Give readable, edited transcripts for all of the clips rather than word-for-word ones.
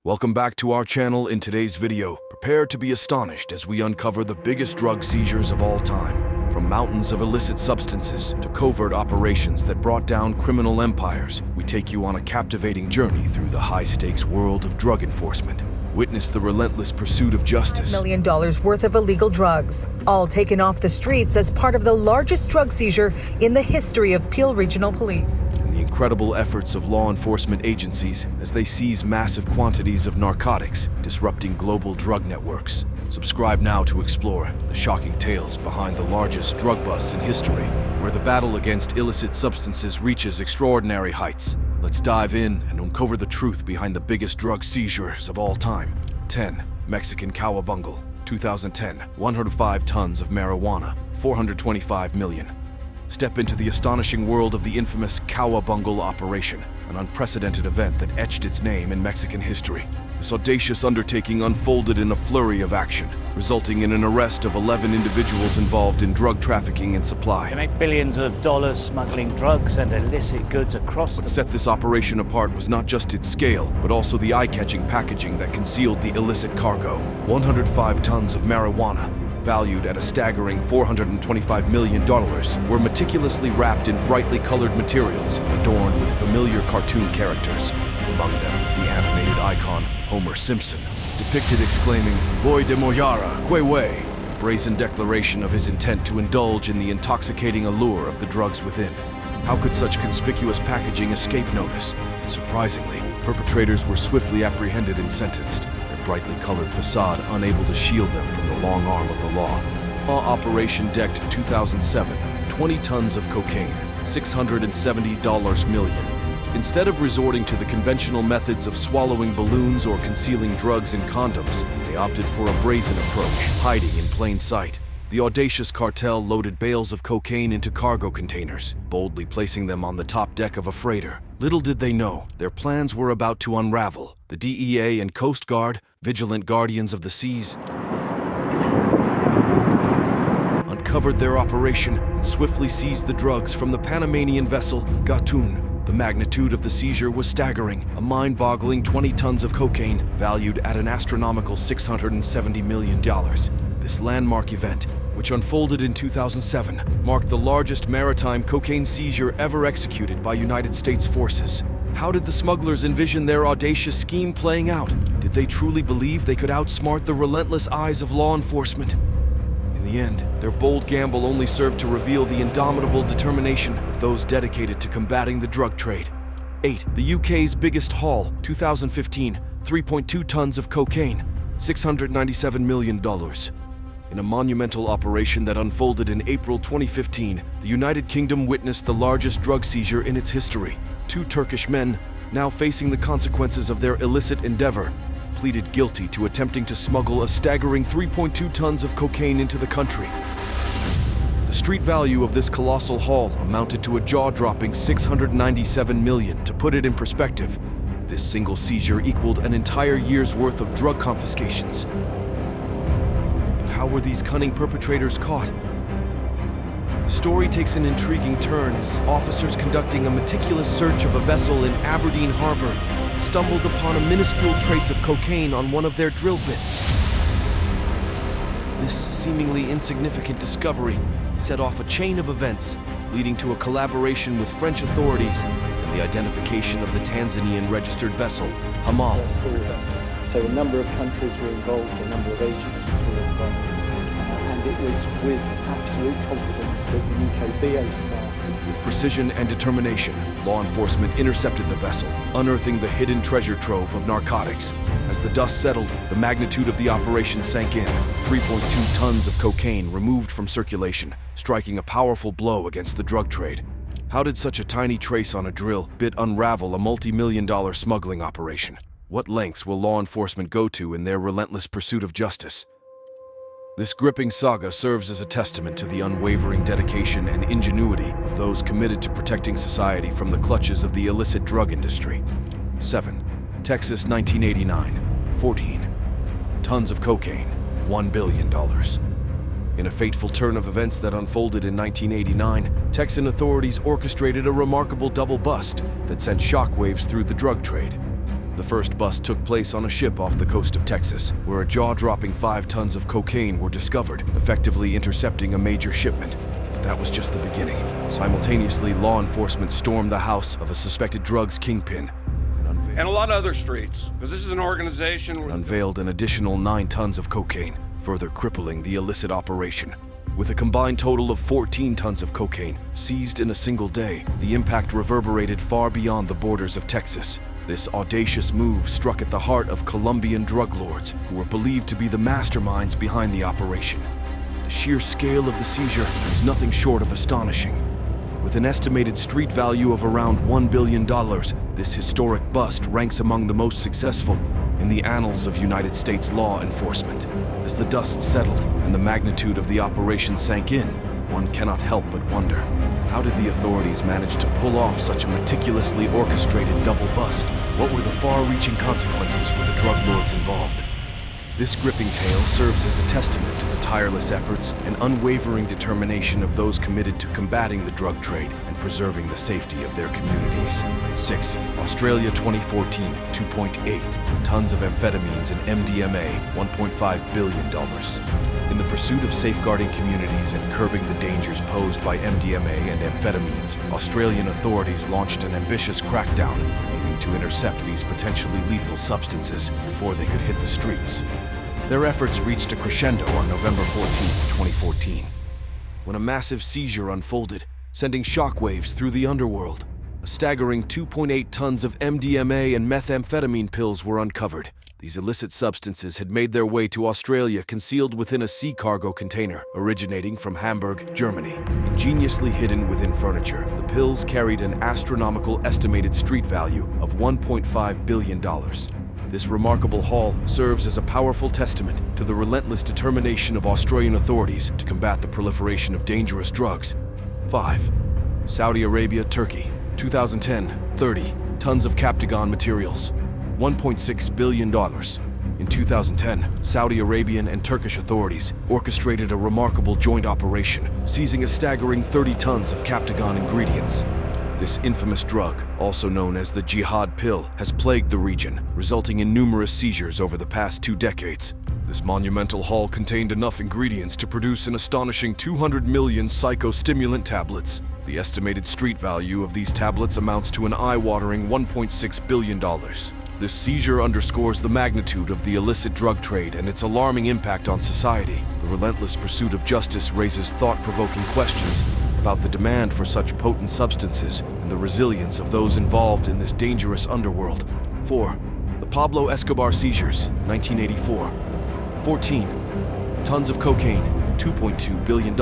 Welcome back to our channel. In today's video, prepare to be astonished as we uncover the biggest drug seizures of all time. From mountains of illicit substances to covert operations that brought down criminal empires, we take you on a captivating journey through the high-stakes world of drug enforcement. Witness the relentless pursuit of justice. $1 million worth of illegal drugs, all taken off the streets as part of the largest drug seizure in the history of Peel Regional Police. And the incredible efforts of law enforcement agencies as they seize massive quantities of narcotics, disrupting global drug networks. Subscribe now to explore the shocking tales behind the largest drug busts in history, where the battle against illicit substances reaches extraordinary heights. Let's dive in and uncover the truth behind the biggest drug seizures of all time. 10. Mexican Cowabungle. 2010, 105 tons of marijuana, 425 million. Step into the astonishing world of the infamous Cowabungle operation, an unprecedented event that etched its name in Mexican history. This audacious undertaking unfolded in a flurry of action, resulting in an arrest of 11 individuals involved in drug trafficking and supply. They make billions of dollars smuggling drugs and illicit goods across What set this operation apart was not just its scale, but also the eye-catching packaging that concealed the illicit cargo. 105 tons of marijuana, valued at a staggering $425 million, were meticulously wrapped in brightly colored materials, adorned with familiar cartoon characters. Among them, the animated icon Homer Simpson, depicted exclaiming, "Voy de mojarra, que way," a brazen declaration of his intent to indulge in the intoxicating allure of the drugs within. How could such conspicuous packaging escape notice? Surprisingly, perpetrators were swiftly apprehended and sentenced, their brightly colored facade unable to shield them from the long arm of the law. Operation decked 2007, 20 tons of cocaine, $670 million. Instead of resorting to the conventional methods of swallowing balloons or concealing drugs in condoms, they opted for a brazen approach, hiding in plain sight. The audacious cartel loaded bales of cocaine into cargo containers, boldly placing them on the top deck of a freighter. Little did they know, their plans were about to unravel. The DEA and Coast Guard, vigilant guardians of the seas, uncovered their operation and swiftly seized the drugs from the Panamanian vessel Gatun. The magnitude of the seizure was staggering, a mind-boggling 20 tons of cocaine valued at an astronomical $670 million. This landmark event, which unfolded in 2007, marked the largest maritime cocaine seizure ever executed by United States forces. How did the smugglers envision their audacious scheme playing out? Did they truly believe they could outsmart the relentless eyes of law enforcement? In the end, their bold gamble only served to reveal the indomitable determination of those dedicated to combating the drug trade. 8. The UK's biggest haul, 2015, 3.2 tons of cocaine, $697 million. In a monumental operation that unfolded in April 2015, the United Kingdom witnessed the largest drug seizure in its history. 2 Turkish men, now facing the consequences of their illicit endeavor, pleaded guilty to attempting to smuggle a staggering 3.2 tons of cocaine into the country. The street value of this colossal haul amounted to a jaw-dropping $697 million. To put it in perspective, this single seizure equaled an entire year's worth of drug confiscations. But how were these cunning perpetrators caught? The story takes an intriguing turn as officers conducting a meticulous search of a vessel in Aberdeen Harbor stumbled upon a minuscule trace of cocaine on one of their drill bits. This seemingly insignificant discovery set off a chain of events, leading to a collaboration with French authorities and the identification of the Tanzanian-registered vessel, Hamal. So a number of countries were involved, a number of agencies were involved, and it was with absolute confidence that the UK BA staff. With precision and determination, law enforcement intercepted the vessel, unearthing the hidden treasure trove of narcotics. As the dust settled, the magnitude of the operation sank in. 3.2 tons of cocaine removed from circulation, striking a powerful blow against the drug trade. How did such a tiny trace on a drill bit unravel a multi-million-dollar smuggling operation? What lengths will law enforcement go to in their relentless pursuit of justice? This gripping saga serves as a testament to the unwavering dedication and ingenuity of those committed to protecting society from the clutches of the illicit drug industry. 7. Texas, 1989, 14 tons of cocaine, $1 billion. In a fateful turn of events that unfolded in 1989, Texan authorities orchestrated a remarkable double bust that sent shockwaves through the drug trade. The first bust took place on a ship off the coast of Texas, where a jaw-dropping 5 tons of cocaine were discovered, effectively intercepting a major shipment. But that was just the beginning. Simultaneously, law enforcement stormed the house of a suspected drugs kingpin and a lot of other streets, because this is an organization and unveiled an additional 9 tons of cocaine, further crippling the illicit operation. With a combined total of 14 tons of cocaine seized in a single day, the impact reverberated far beyond the borders of Texas. This audacious move struck at the heart of Colombian drug lords, who were believed to be the masterminds behind the operation. The sheer scale of the seizure is nothing short of astonishing. With an estimated street value of around $1 billion, this historic bust ranks among the most successful in the annals of United States law enforcement. As the dust settled and the magnitude of the operation sank in, one cannot help but wonder, how did the authorities manage to pull off such a meticulously orchestrated double bust? What were the far-reaching consequences for the drug lords involved? This gripping tale serves as a testament to the tireless efforts and unwavering determination of those committed to combating the drug trade and preserving the safety of their communities. 6. Australia 2014, 2.8 tons of amphetamines and MDMA, $1.5 billion. In the pursuit of safeguarding communities and curbing the dangers posed by MDMA and amphetamines, Australian authorities launched an ambitious crackdown, aiming to intercept these potentially lethal substances before they could hit the streets. Their efforts reached a crescendo on November 14, 2014, when a massive seizure unfolded, sending shockwaves through the underworld. A staggering 2.8 tons of MDMA and methamphetamine pills were uncovered. These illicit substances had made their way to Australia concealed within a sea cargo container originating from Hamburg, Germany. Ingeniously hidden within furniture, the pills carried an astronomical estimated street value of $1.5 billion. This remarkable haul serves as a powerful testament to the relentless determination of Australian authorities to combat the proliferation of dangerous drugs. 5. Saudi Arabia, Turkey, 2010, 30 tons of Captagon materials, $1.6 billion. In 2010, Saudi Arabian and Turkish authorities orchestrated a remarkable joint operation, seizing a staggering 30 tons of Captagon ingredients. This infamous drug, also known as the jihad pill, has plagued the region, resulting in numerous seizures over the past 2 decades. This monumental haul contained enough ingredients to produce an astonishing 200 million psychostimulant tablets. The estimated street value of these tablets amounts to an eye-watering $1.6 billion. This seizure underscores the magnitude of the illicit drug trade and its alarming impact on society. The relentless pursuit of justice raises thought-provoking questions about the demand for such potent substances and the resilience of those involved in this dangerous underworld. 4. The Pablo Escobar seizures, 1984. 14 tons of cocaine, $2.2 billion.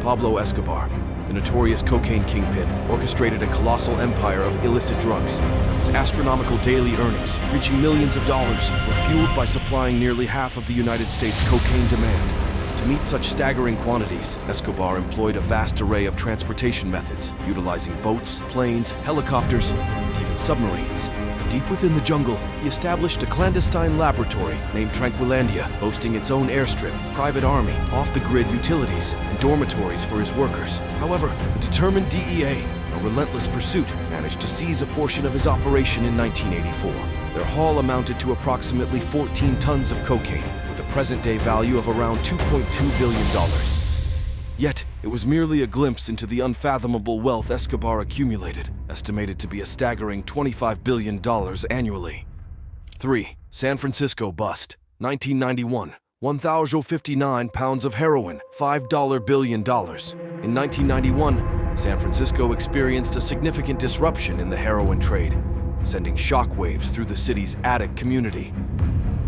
Pablo Escobar, the notorious cocaine kingpin, orchestrated a colossal empire of illicit drugs. His astronomical daily earnings, reaching millions of dollars, were fueled by supplying nearly half of the United States' cocaine demand. To meet such staggering quantities, Escobar employed a vast array of transportation methods, utilizing boats, planes, helicopters, and even submarines. Deep within the jungle, he established a clandestine laboratory named Tranquilandia, boasting its own airstrip, private army, off-the-grid utilities, and dormitories for his workers. However, the determined DEA, a relentless pursuit, managed to seize a portion of his operation in 1984. Their haul amounted to approximately 14 tons of cocaine, with a present-day value of around $2.2 billion. Yet, it was merely a glimpse into the unfathomable wealth Escobar accumulated, estimated to be a staggering $25 billion annually. 3. San Francisco bust, 1991, 1,059 pounds of heroin, $5 billion. In 1991, San Francisco experienced a significant disruption in the heroin trade, sending shockwaves through the city's addict community.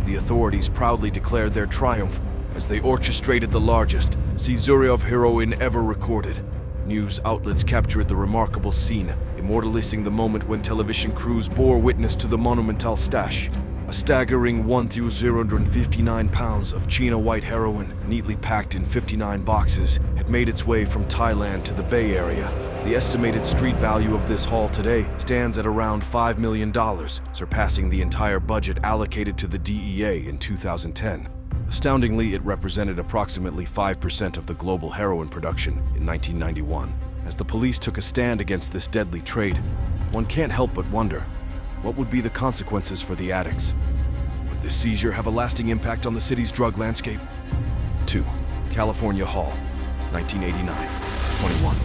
The authorities proudly declared their triumph as they orchestrated the largest seizure of heroin ever recorded. News outlets captured the remarkable scene, immortalizing the moment when television crews bore witness to the monumental stash. A staggering 1,059 pounds of China white heroin, neatly packed in 59 boxes, had made its way from Thailand to the Bay Area. The estimated street value of this haul today stands at around $5 million, surpassing the entire budget allocated to the DEA in 2010. Astoundingly, it represented approximately 5% of the global heroin production in 1991. As the police took a stand against this deadly trade, one can't help but wonder, What would be the consequences for the addicts? Would this seizure have a lasting impact on the city's drug landscape? 2. California Hall, 1989. 21.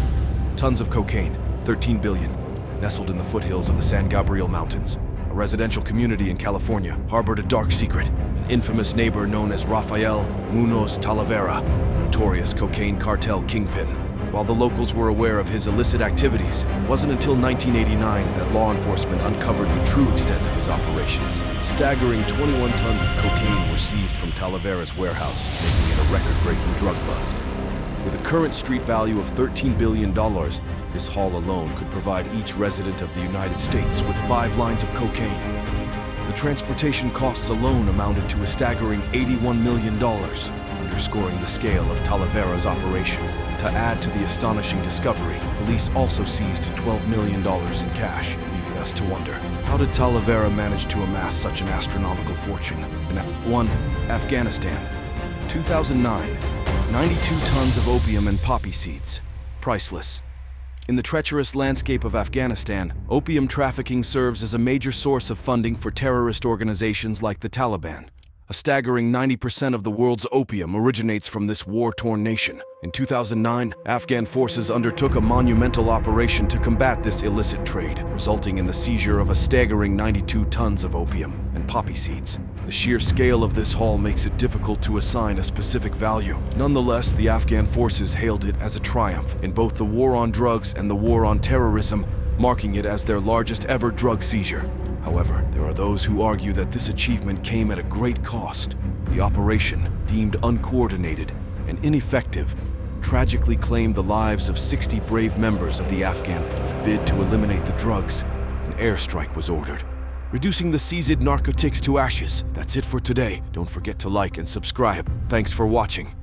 Tons of cocaine, 13 billion, nestled in the foothills of the San Gabriel Mountains. A residential community in California harbored a dark secret. An infamous neighbor known as Rafael Munoz Talavera, a notorious cocaine cartel kingpin. While the locals were aware of his illicit activities, it wasn't until 1989 that law enforcement uncovered the true extent of his operations. A staggering 21 tons of cocaine were seized from Talavera's warehouse, making it a record-breaking drug bust. With a current street value of $13 billion, this haul alone could provide each resident of the United States with 5 lines of cocaine. The transportation costs alone amounted to a staggering $81 million, underscoring the scale of Talavera's operation. To add to the astonishing discovery, police also seized $12 million in cash, leaving us to wonder, how did Talavera manage to amass such an astronomical fortune? 1. Afghanistan. 2009. 92 tons of opium and poppy seeds. Priceless. In the treacherous landscape of Afghanistan, opium trafficking serves as a major source of funding for terrorist organizations like the Taliban. A staggering 90% of the world's opium originates from this war-torn nation. In 2009, Afghan forces undertook a monumental operation to combat this illicit trade, resulting in the seizure of a staggering 92 tons of opium and poppy seeds. The sheer scale of this haul makes it difficult to assign a specific value. Nonetheless, the Afghan forces hailed it as a triumph in both the war on drugs and the war on terrorism, marking it as their largest ever drug seizure. However, there are those who argue that this achievement came at a great cost. The operation, deemed uncoordinated and ineffective, tragically claimed the lives of 60 brave members of the Afghan force. In a bid to eliminate the drugs, an airstrike was ordered, reducing the seized narcotics to ashes. That's it for today. Don't forget to like and subscribe. Thanks for watching.